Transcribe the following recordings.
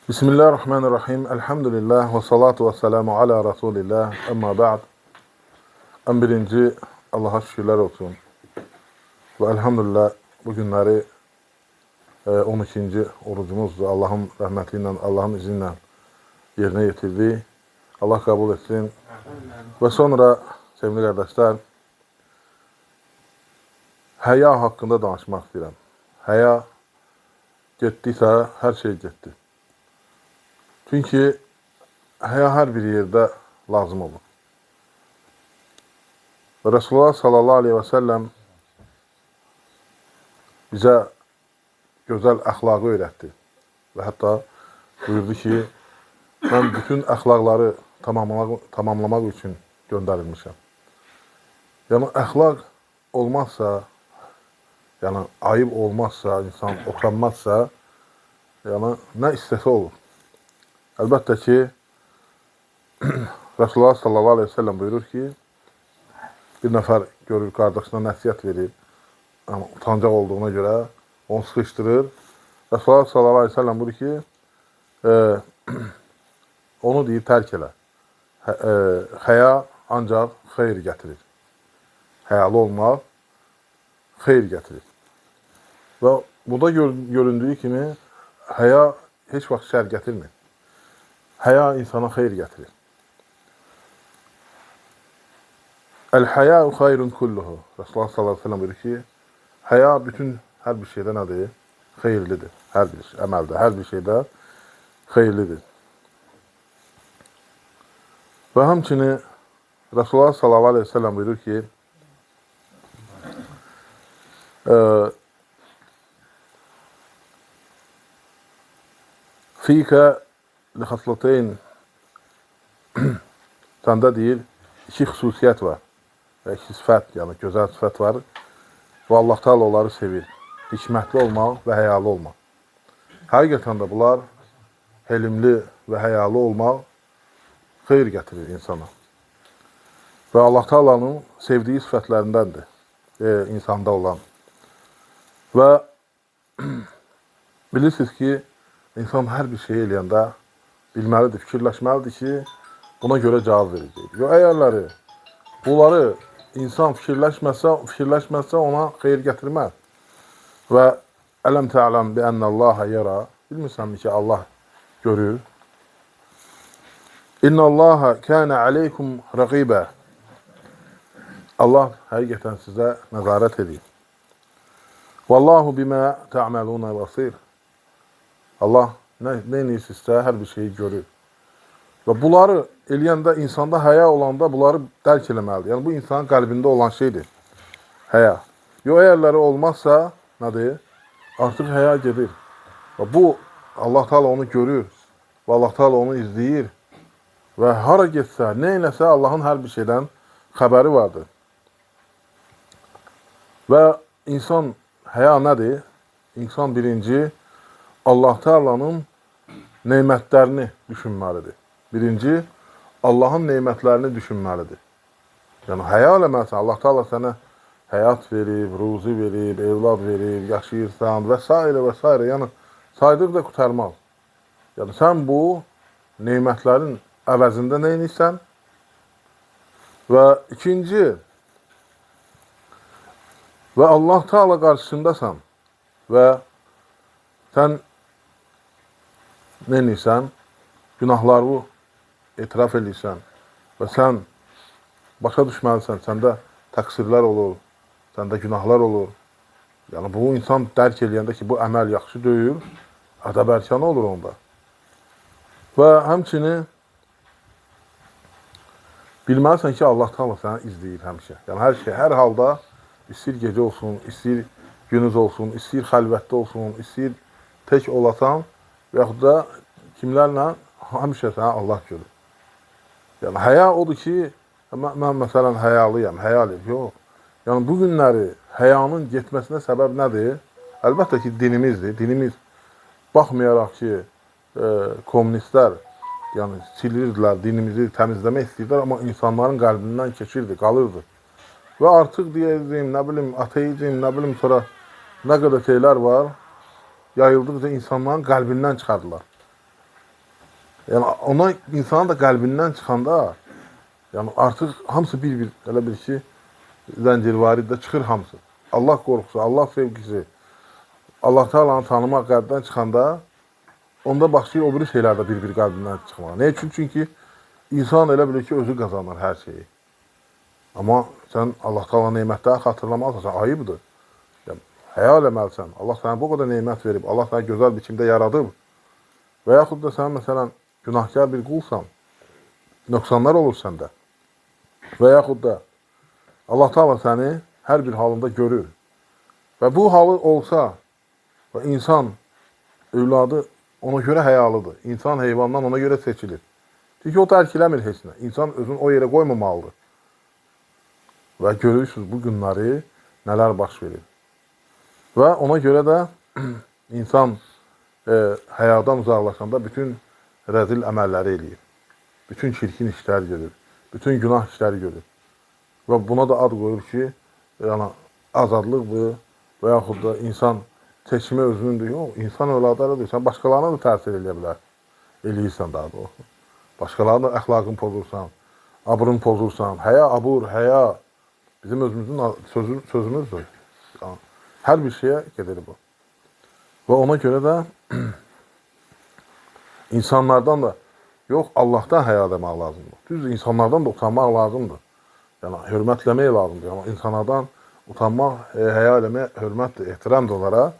Bismillahirrahmanirrahim. Elhamdülillah ve salatu ve selamu ala Resulillah. Amma ba'd. En birinci Allah'a şükürler olsun. Ve elhamdülillah bu günləri 12. orucumuzdur. Allah'ın rəhməti ilə, Allah'ın izni ilə yerinə yetirdik. Allah kabul etsin. Və sonra sevgili qardaşlar, həya haqqında danışmaq istəyirəm. Həya getdiysə, hər şey getdi. Çünki həya hər bir yerdə lazım olur. Və Resulullah sallallahu aleyhi və səlləm bizə gözəl əxlaqı öyrətdi. Və hətta buyurdu ki, mən bütün əxlaqları tamamlamaq üçün göndərilmişəm. Yəni, əxlaq olmazsa, yəni ayıb olmazsa, insan utanmazsa, yəni nə istəsə olur. Əlbəttə ki, Resulullah sallallahu aleyhi ve sellem buyurur ki, bir nəfər görür, qardaşına nəsiyyət verir, yəni, utancaq olduğuna görə onu sıxışdırır. Resulullah sallallahu aleyhi ve sellem buyurur ki, onu deyir, tərk elə. Həya ancaq xeyr gətirir. Həyalı olmaq xeyr gətirir. Və burada göründüyü kimi, həya heç vaxt şər gətirmir. Həya insana xeyr gətirir. Əl-həyəu xayrun kulluhu. Resulullah sallallahu aleyhi ve sellem buyurur ki, həya bütün hər bir şeydə nədir? Xeyirlidir. Hər bir əməldə, hər bir şeydə xeyirlidir. Və həmçini Resulullah sallallahu aleyhi ve sellem buyurur ki, Fikə lixaslateyn, səndə deyir, iki xüsusiyyət var. İki sifət, yəni gözəl sifət var. Və Allah Teala onları sevir. Hikmətli olmaq və həyalı olmaq. Həqiqətən də bunlar elmli və həyalı olmaq xeyir gətirir insana. Və Allah Teala'nın sevdiyi sifətlərindəndir insanda olan. Və bilirsiniz ki, insan hər bir şey eləyəndə bilməlidir, fikirləşməlidir ki, buna görə cavab verəcək. Və əgərləri, bunları insan fikirləşməsə ona xeyir gətirməz. Və ələm tə'ləm bi ənəllaha yara, bilmirsənmi ki, Allah görür. İnnəllaha kənə aleykum rəqibə. Allah həqiqətən sizə nəzarət edir. Vallahu bimə tə'məlunə basir. Allah nə edirsinizsə, hər bir şeyi görür. Və bunları eləyəndə, insanda həya olanda bunları dərk eləməlidir. Yəni, bu insanın qəlbində olan şeydir, həya. Yox, əgərləri olmazsa, nədir? Artıq həya gedir. Və bu, Allah Teala onu görür və Allah Teala onu izləyir. Və hara getsə, nə eləsə, Allahın hər bir şeydən xəbəri vardır. Və insan, həya nədir? İnsan birinci, Allah Teala'nın neymətlərini düşünməlidir. Birinci, Allahın neymətlərini düşünməlidir. Yəni, həya eləməlisən, Allah Teala sənə həyat verib, ruzi verib, evlad verib, yaşayırsan və s. və s. Yəni, saydır da qurtarmaz. Yəni, sən bu neymətlərin əvəzində nə edirsən? Və ikinci, və Allah Teala qarşısındasan və sən nə edirsən? Günahları etiraf edirsən və sən başa düşməlisən, səndə təqsirlər olur, səndə günahlar olur. Yəni, bu insan dərk eləyəndə ki, bu əməl yaxşı deyil, ədəb-ərkanı olur onda. Və həmçinin bilməlisən ki, Allah Teala səni izləyir həmişə. Yəni, hər şey, hər halda, istəyir gecə olsun, istəyir günüz olsun, istəyir xəlvətdə olsun, istəyir tək olasan, və yaxud da kimlərlə həmişə sənə Allah görür. Yəni, həya odur ki, mən məsələn həyalıyam, həyalıyım, yox. Yəni, bu günləri həyanın getməsinə səbəb nədir? Əlbəttə ki, dinimizdir. Dinimiz, baxmayaraq ki, komünistlər, yəni, silirdilər, dinimizi təmizləmək istəyirlər, amma insanların qəlbindən keçirdi, qalırdı. Və artıq deyəcəyim, nə bilim, ateizm, nə bilim, sonra nə qədər şeylər var, yayıldıqca insanların qəlbindən çıxardılar. Yəni ona insanın da qəlbindən çıxanda, yəni artıq hamısı bir-bir elə bir ki, zəncirvari çıxır hamısı. Allah qorxusu, Allah sevgisi, Allah Taala'nı tanımaq qəlbdən çıxanda, onda başlayır o biri şeylər də bir-bir qəlbindən çıxmağa. Nə üçün? Çünki insan elə bilir ki, özü qazanır hər şeyi. Amma sən Allah Taala nemətləri xatırlamalısan, ayıbdır. Yəni, həya eləməlisən. Allah sənə bu qədər nemət verib, Allah sənə gözəl biçimdə yaradıb. Və yaxud da sən məsələn günahkar bir qulsan, nöqsanlar olur səndə. Və yaxud da Allah Taala səni hər bir halında görür. Və bu halı olsa və insan övladı ona görə həyalıdır. İnsan heyvandan ona görə seçilir. Çünki o tərk eləmir heç nə. İnsan özünü o yerə qoymamalıdır. Və görürsünüz bu günləri nələr baş verir. Və ona görə də insan həyadan uzaqlaşanda bütün rəzil əməlləri eləyir. Bütün çirkin işlər görür. Bütün günah işləri görür. Və buna da ad qoyur ki, yəni azadlıqdır və yaxud da insan seçimi özünündür. Yox, insan övladlarıdır. Sən başqalarına da təsir edə bilər. Eləyirsən daha doğrusu. Başqalarının əxlaqını pozursan, abrını pozursan, həya, abur, həya bizim özümüzün sözümüzdür. Yəni, hər bir şeyə gedir bu. Və ona görə də insanlardan da, yox, Allahdan həya demək lazımdır. Düz insanlardan da utanmaq lazımdır. Yəni, hörmətləmək lazımdır. Yəni, insanlardan utanmaq, həya eləmək hörmətdir, ehtiramdır onlara.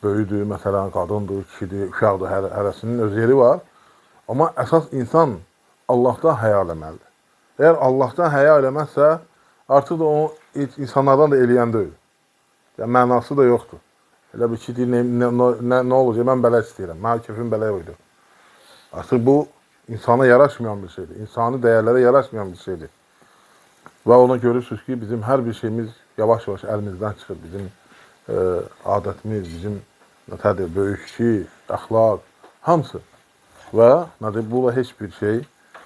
Böyüdür, məsələn, qadındır, kişidir, uşaqdır, hərəsinin öz yeri var. Amma əsas insan Allahdan həya eləməlidir. Əgər Allahdan həya eləməzsə, artıq da o insanlardan da eləyən deyil. Yəni, mənası da yoxdur. Elə bir ki, deyir, nə olacaq, mən belə istəyirəm, mənim keyfim belə yoxdur. Artıq bu, insana yaraşmayan bir şeydir. İnsani dəyərlərə yaraşmayan bir şeydir. Və ona görürsünüz ki, bizim hər bir şeyimiz yavaş-yavaş əlimizdən çıxır. Bizim adətimiz, bizim böyükçi, əxlaq, hamısı. Və bu da heç bir şey,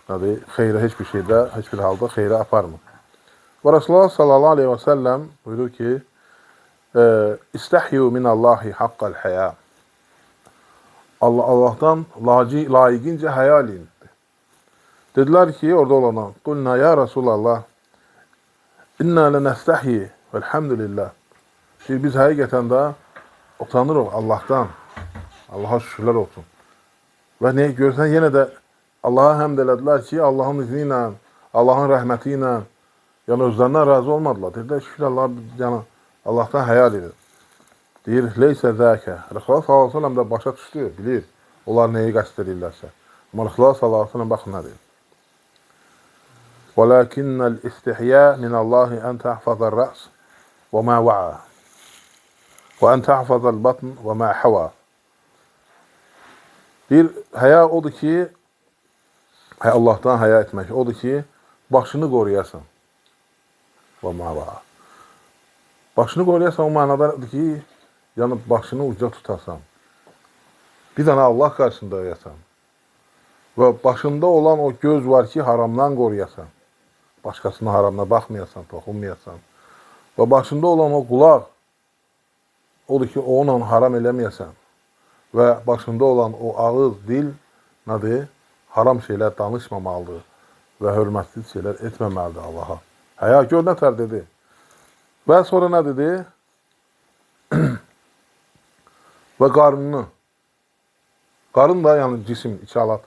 xeyrə heç bir şeydə, heç bir halda xeyrə aparmır. Və Rasulullah sallallahu aleyhi və səlləm buyurur ki, İstəhyu minallahi haqqal həya. Allahdan layiqincə həya eləyin. Dedilər ki, orada olana, qulna ya Rasulallah, inna lənəstəhyi vəlhamdülillah. Biz həqiqətən də utanırıq Allahdan. Allaha şükürlər olsun. Və nə görsən, yenə də Allaha həmd elədilər ki, Allahın izni ilə, Allahın rəhməti ilə, yəni özlərindən razı olmadılar. Dedilər, şükür Allah, yəni Allahdan həya edir. Deyir, leysə zəkə. Rəsulullah sallallahu aleyhi ve sellem də başa düşdü, bilir. Onlar nəyi qəsd edirlərsə. Amma Rəsulullah sallallahu aleyhi ve sellem baxın nə deyir. وَلَكِنَّ الْإِسْتِحْيَاءَ مِنَ اللّٰهِ أَنْ تَحْفَظَ الرَّأْسِ وَمَا وَعَى وَأَنْ تَحْفَظَ الْبَطْنِ وَمَا حَوَى. Bir həya odur ki, Allahdan həya etmək odur ki, başını qoruyasan. وَمَا وَعَى. Başını qoruyasan o mənadadır ki, yəni başını uca tutasan. Bir dənə Allah qarşısında öyrəsən. Və başında olan o göz var ki, haramdan qoruyasan. Başqasının haramına baxmayasan, toxunmayasan. Və başında olan o qulaq, odur ki, onunla haram eləməyəsən. Və başında olan o ağız, dil, haram şeylər danışmamalıdır və hörmətsiz şeylər etməməlidir Allaha. Həya, gör nə tər dedi. Və sonra nə dedi? Və qarnını. Qarın da, yəni cisim, içalat.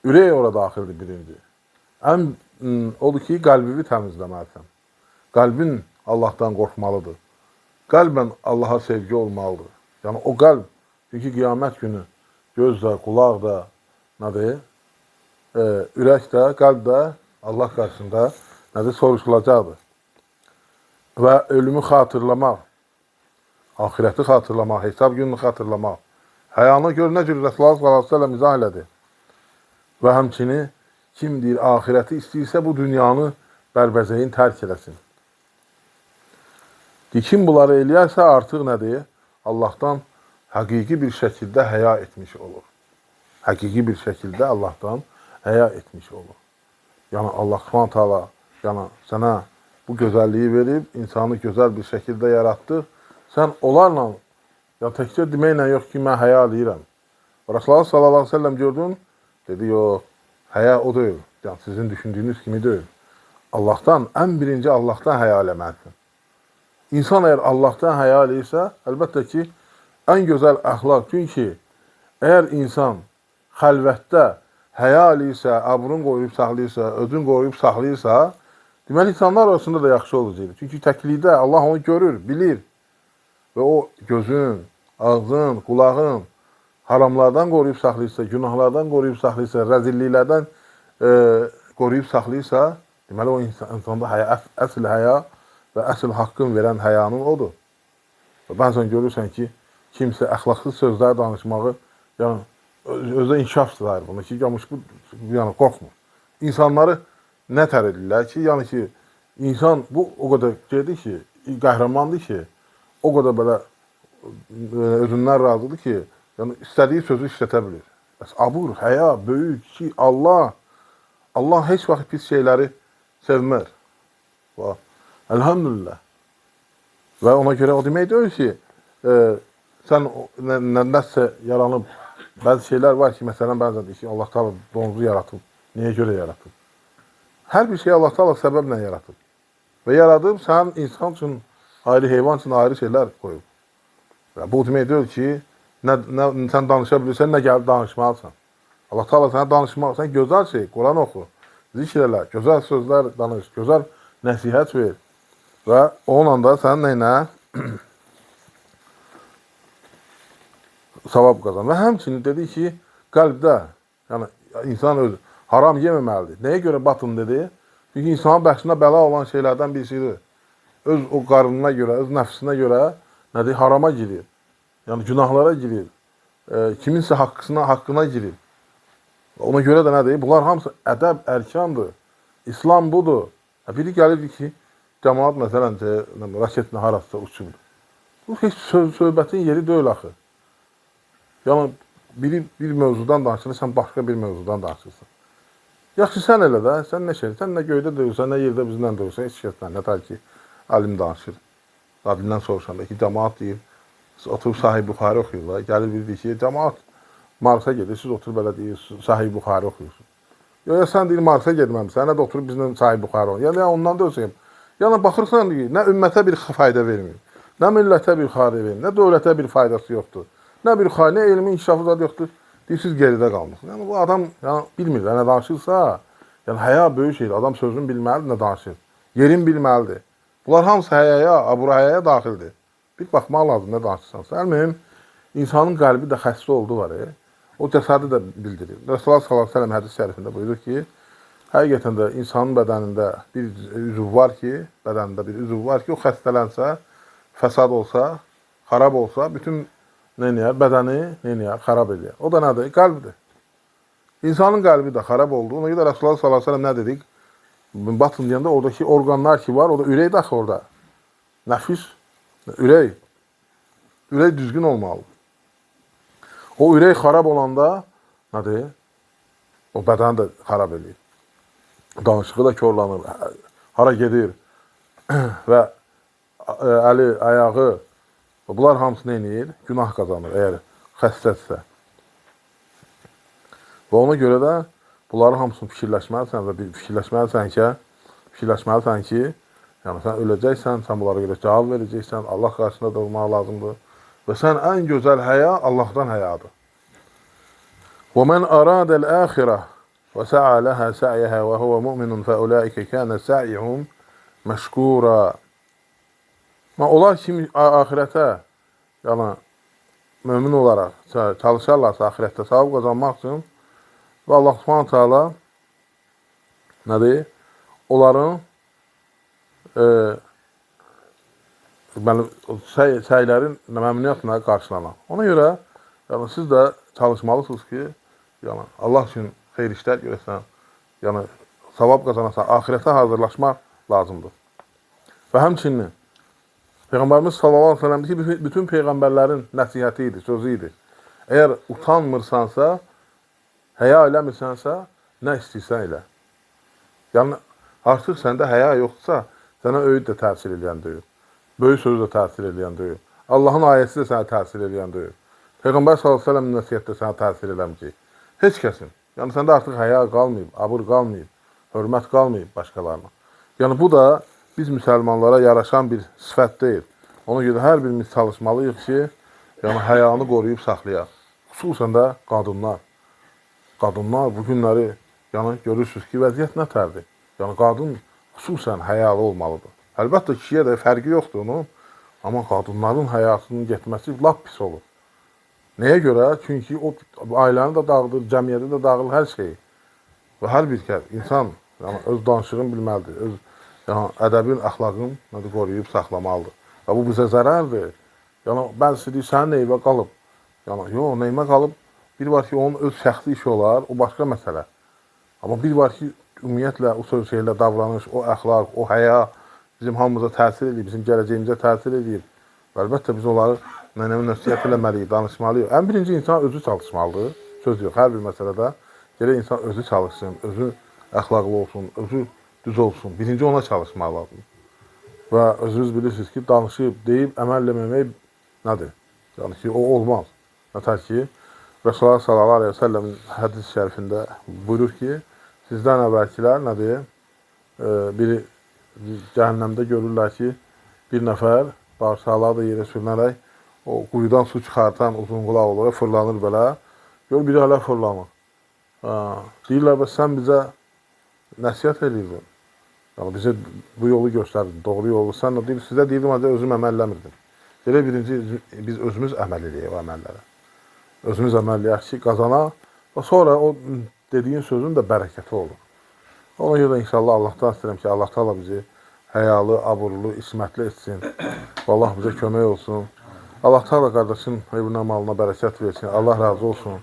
Ürək ora daxildir birinci. Odur ki, qəlbini təmizləməlisən. Qəlbin Allahdan qorxmalıdır. Qəlbən Allaha sevgi olmalıdır. Yəni o qəlb, çünki qiyamət günü göz də, qulaq da, ürək də, qəlb də Allah qarşısında soruşulacaqdır. Və ölümü xatırlamaq, ahirəti xatırlamaq, hesab gününü xatırlamaq. Həyanı gör nə cür Rəsulullah sallallahu aleyhi ve sellem izah elədi. Və həmçini kim deyir, ahirəti istəyirsə bu dünyanı bərbəzəyin tərk eləsin. Kim bunları eləyərsə artıq nədir? Allahdan həqiqi bir şəkildə həya etmiş olur. Həqiqi bir şəkildə Allahdan həya etmiş olur. Yəni Allah Subhanahu taala yəni sənə bu gözəlliyi verib, insanı gözəl bir şəkildə yaratdı. Sən onlarla, ya təkcə deməklə yox ki, mən həya eləyirəm. Rasulullah sallallahu aleyhi ve sellem gördün, Dedi, yox, həya o deyil. Yəni, sizin düşündüyünüz kimi deyil. Allahdan, ən birinci Allahdan həya eləməlisin. İnsan əgər Allahdan həya eləyirsə, əlbəttə ki, ən gözəl əxlaq. Çünki əgər insan xəlvətdə həya eləyirsə, abrun qoyub saxlayırsa, ödün qoyub saxlayırsa, deməli, insanlar arasında da yaxşı olacaq. Çünki təklikdə Allah onu görür, bilir. Və o gözün, ağzın, qulağın haramlardan qoruyub saxlayırsa, günahlardan qoruyub saxlayırsa, rəzilliklərdən qoruyub saxlayırsa, deməli, o insanda həya, əsl həya və əsl haqqın verən həyanın odur. Bəzən görürsən ki, kimsə əxlaqsız sözlər danışmağı, yəni, özə inkişaf sayır bunu ki, yəni, qorxmur. İnsanları nə tər edirlər ki, yəni ki, insan bu o qədər gedir ki, qəhrəmandır ki, o qədər belə özündən razıdır ki, yəni, istədiyi sözü işlətə bilir. Bəs abur, həya, böyük ki, Allah heç vaxt pis şeyləri sevmir. Elhamdülillah. Və ona görə o demək deyil ki, sən nəsə yaranıb, bəzi şeylər var ki, məsələn, bəzən deyir ki, Allah Teala donuzu yaratıb. Niyə görə yaratıb? Hər bir şey Allah Teala səbəblə yaratıb. Və yaradıb, sən insan üçün, ayrı heyvan üçün ayrı şeylər qoyub. Və bu demək deyil ki, sən danışa bilirsən, nə gəlib danışmalısan. Allah Teala sənə danışmaq, sən gözəl şey, Quran oxu, zikr elə, gözəl sözlər danış, gözəl nəsihət ver. Və onunla da sən nəyinə savab qazan. Və həmçinin dedi ki, qəlbdə, yəni insan öz haram yeməməlidir. Nəyə görə batın dedi? Çünki insanın bəxşinə bəla olan şeylərdən birisidir. Öz o qarnına görə, öz nəfsinə görə nədir? Harama girir. Yəni günahlara girir. Kiminsə haqqına girir. Ona görə də nədir? Bunlar hamısı ədəb, ərkandır. İslam budur. Biri gəlirdi ki, cəmaat məsələn, raketlə harasında uçurdu. Bu heç söhbətin yeri deyil axı. Yəni, biri bir mövzudan danışır, sən başqa bir mövzudan danışırsan. Yaxşı, sən elə də, sən nə şey, sən nə göydə döyürsən, nə yerdə bizlə döyürsən, heç kəsdən, nə tər ki, alim danışır. Adilindən soruşanda ki, cəmaat deyir, siz oturub Sahih Buxari oxuyurlar, gəlir bir deyir ki, cəmaat Marsa gedir, siz oturub belə deyir, Sahih Buxari oxuyursun. Ya sən deyir, Marsa gedməmsən, nə də oturub bizlə Sahih Buxari oxuyur. Yəni, ondan da ölsəyəm. Yəni, baxırsan deyir, nə ümmətə bir fayda vermir, nə millətə bir fayda vermir, nə dövlətə bir faydası yoxdur, nə bir xayda, nə elmi inkişafı da yoxdur. Deyir, siz geridə qalmışsınız. Yəni, bu adam bilmir, nə danışırsa, yəni, həya böyük şeydir. Adam sözünü bilməlidir, nə danışır. Yerin bilməlidir. Bunlar hamısı həyaya, abur-həyaya daxildir. Bir baxmaq lazım, nə danışırsansa. Əlmihim, insanın qəlbi də xəstə olduğu var. O cəsədi də bildirir. Resulullah sallallahu əleyhi və səlləm hədis şərifində buyurur ki, həqiqətən də insanın bədənində bir üzv var ki, o xəstələnsə, fəsad olsa, xarab olsa, bütün bədəni xarab edir. O da nədir? Qəlbidir. İnsanın qəlbi də xarab oldu. Ona görə Resulullah sallallahu əleyhi və səlləm nə dedik? Batın deyəndə oradakı orqanlar ki var, o da ürək daxı orada. Nəfis, ürək. Ürək düzgün olmalı. O ürək xarab olanda, nədir? O bədəni də xarab edir. Danışığı da körlanır, hara gedir və əli, ayağı, bunlar hamısı nə edir? Günah qazanır, əgər xəstədirsə. Və ona görə də bunları hamısını fikirləşməlisən və fikirləşməlisən ki, yəni sən öləcəksən, sən bunlara görə cavab verəcəksən, Allah qarşısında durmaq lazımdır. Və sən ən gözəl həya Allahdan həyadır. وَمَنْ أَرَادَ الْآخِرَةِ وَسَعَى لَهَا سَعْيَهَا وَهُوَ مُؤْمِنٌ فَأُولَٰئِكَ كَانَ سَعْيُهُمْ مَشْكُورًا. Onlar kimi ahirətə, yəni mömin olaraq çalışarlarsa ahirətdə savab qazanmaq üçün və Allah Subhanahu taala nədir? Onların səylərin məmnuniyyətlə qarşılanan. Ona görə yəni, siz də çalışmalısınız ki, yəni, Allah üçün xeyir işlər görəsən, yəni, savab qazanasan, ahirətə hazırlaşmaq lazımdır. Və həmçinin, Peyğəmbərimiz sallallahu aleyhi ve sellem ki, bütün peyğəmbərlərin nəsihəti idi, sözü idi. Əgər utanmırsansa, həya eləmirsənsə, nə istəyirsən elə. Yəni, artıq səndə həya yoxdursa, sənə öyüd də təsir edən deyil. Böyük sözü də təsir edən deyil. Allahın ayəsi də sənə təsir edən deyil. Peyğəmbər sallallahu aleyhi ve sellem nəsihətdə sənə təsir eləməyəcək. Heç kəsin. Yəni səndə artıq həya qalmayıb, abır qalmayıb, hörmət qalmayıb başqalarına. Yəni bu da biz müsəlmanlara yaraşan bir sifət deyil. Ona görə hər birimiz çalışmalıyıq ki, yəni həyanı qoruyub saxlayaq. Xüsusən də qadınlar. Qadınlar bu günləri yəni görürsünüz ki, vəziyyət nətərdir. Yəni qadın xüsusən həyalı olmalıdır. Əlbəttə kişiyə də fərqi yoxdur onun, amma qadınların həyatının getməsi lap pis olur. Nəyə görə? Çünki o ailəni də dağıdır, cəmiyyəti də dağılır, hər şeyi. Və hər bir insan yəni, öz danışığını bilməlidir, öz yəni, ədəbin, əxlaqın qoruyub saxlamalıdır. Və bu bizə zərərdir. Yəni, bəzisi deyir, sənin neyvə qalıb. Yəni, yox, neyvə qalıb. Bir var ki, onun öz şəxsi işi olar, o başqa məsələ. Amma bir var ki, ümumiyyətlə o söz şeylə davranış, o əxlaq, o həya bizim hamımıza təsir edir, bizim gələcəyimizə təsir edir. Və əlbəttə biz onları nənəmin nəsiyyət eləməliyik, danışmalıyıq. Ən birinci insan özü çalışmalıdır. Söz yox, hər bir məsələdə gərək insan özü çalışsın, özü əxlaqlı olsun, özü düz olsun. Birinci ona çalışmalıdır. Və özünüz bilirsiniz ki, danışıb, deyib, əməl eləməmək nədir? Yəni ki, o olmaz. Nətər ki, Resulullah sallallahu aleyhi ve sellemin hədis şərifində buyurur ki, sizdən əvvəlkilər nədir? Biri cəhənnəmdə görürlər ki, bir nəfər bağırsaqları da yerə sürünərək o quyudan su çıxartan uzun qulaq olur, fırlanır belə. Gör, biri hələ fırlanır. Deyirlər, bəs sən bizə nəsiyyət edirdin. Yəni, bizə bu yolu göstərdin, doğru yolu. Sən də deyir, sizə deyirdim, ancaq özüm əməl eləmirdim. Elə birinci, biz özümüz əməl edəyik o əməllərə. Özümüz əməl eləyək ki, qazanaq və sonra o dediyin sözün də bərəkəti olur. Ona görə də inşallah Allahdan istəyirəm ki, Allah Taala bizi həyalı, aburlu, ismətli etsin. Allah bizə kömək olsun. Allah Taala qardaşın evinə, malına bərəkət versin. Allah razı olsun.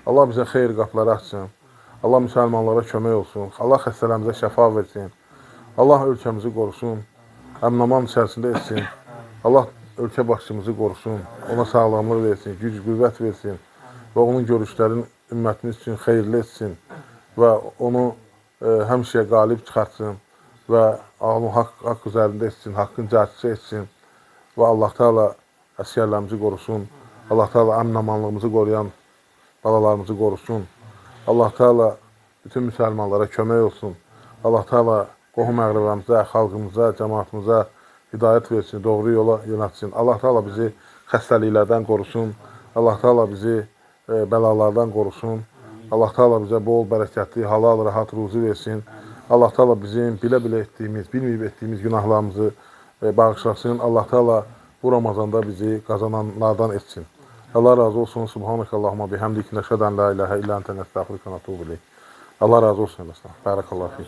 Allah bizə xeyir qapıları açsın. Allah müsəlmanlara kömək olsun. Allah xəstələrimizə şəfa versin. Allah ölkəmizi qorusun. Əmin-aman içərisində etsin. Allah ölkə başçımızı qorusun. Ona sağlamlıq versin, güc, qüvvət versin. Və onun görüşlərini ümmətimiz üçün xeyirli etsin. Və onu həmişə qalib çıxartsın. Və onu haqq üzərində etsin, haqqın cəhətçisi etsin. Və Allah Taala əsgərlərimizi qorusun. Allah Taala əmin-amanlığımızı qoruyan balalarımızı qorusun. Allah Taala bütün müsəlmanlara kömək olsun. Allah Taala qohum-əqrəbamıza, xalqımıza, cəmaatımıza hidayət versin, doğru yola yönətsin. Allah Taala bizi xəstəliklərdən qorusun. Allah Taala bizi bəlalardan qorusun. Allah Taala bizə bol, bərəkətli, halal, rahat ruzi versin. Allah Taala bizim bilə-bilə etdiyimiz, bilməyib etdiyimiz günahlarımızı bağışlasın. Allah Taala bu Ramazanda bizi qazananlardan etsin. Allah razı olsun. Subhanakallahumma bihamdik, nəşhədu an la ilahə illə entə, nəstəğfiruka və nətubu ileyk. Allah razı olsun. Barakallahu fik.